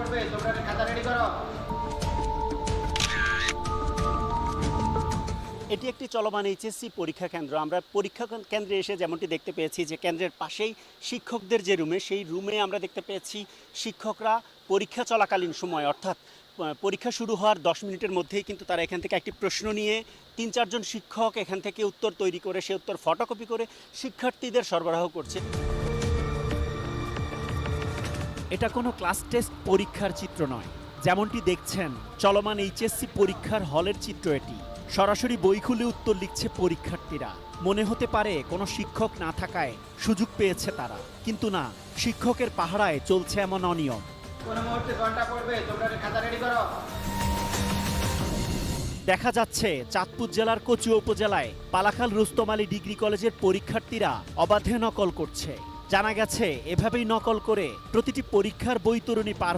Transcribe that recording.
পড়বে, তোমরা খাতা রেডি করো। এটি একটি চলমান এইচএসসি পরীক্ষা কেন্দ্র। আমরা পরীক্ষা কেন্দ্রে এসে যেমনটি দেখতে পেয়েছি যে কেন্দ্রের পাশেই শিক্ষকদের যে রুমে, সেই রুমে আমরা দেখতে পেয়েছি শিক্ষকরা পরীক্ষা চলাকালীন সময় অর্থাৎ পরীক্ষা শুরু হওয়ার 10 মিনিটের মধ্যেই কিন্তু তারা এখান থেকে একটি প্রশ্ন নিয়ে 3-4 জন শিক্ষক এখান থেকে উত্তর তৈরি করে সে উত্তর ফটোকপি করে শিক্ষার্থীদের সরবরাহ করছে। এটা কোনো ক্লাস টেস্ট পরীক্ষার চিত্র নয়, যেমনটি দেখছেন চলমান এইচএসসি পরীক্ষার হলের চিত্র এটি। সরাসরি বই খুলে উত্তর লিখছে পরীক্ষার্থীরা। মনে হতে পারে কোনো শিক্ষক না থাকায় সুযোগ পেয়েছে তারা, কিন্তু না, শিক্ষকের পাহারায় চলছে এমন অনিয়ম। কোনো মুহূর্তে ঘন্টা পড়বে, তোমরা খাতা রেডি করো। দেখা যাচ্ছে চাঁদপুর জেলার কচুয়া উপজেলায় পালাখাল রুস্তম আলী ডিগ্রি কলেজের পরীক্ষার্থীরা অবাধে নকল করছে। জানা গেছে এভাবেই নকল করে প্রতিটি পরীক্ষার বৈতরণী পার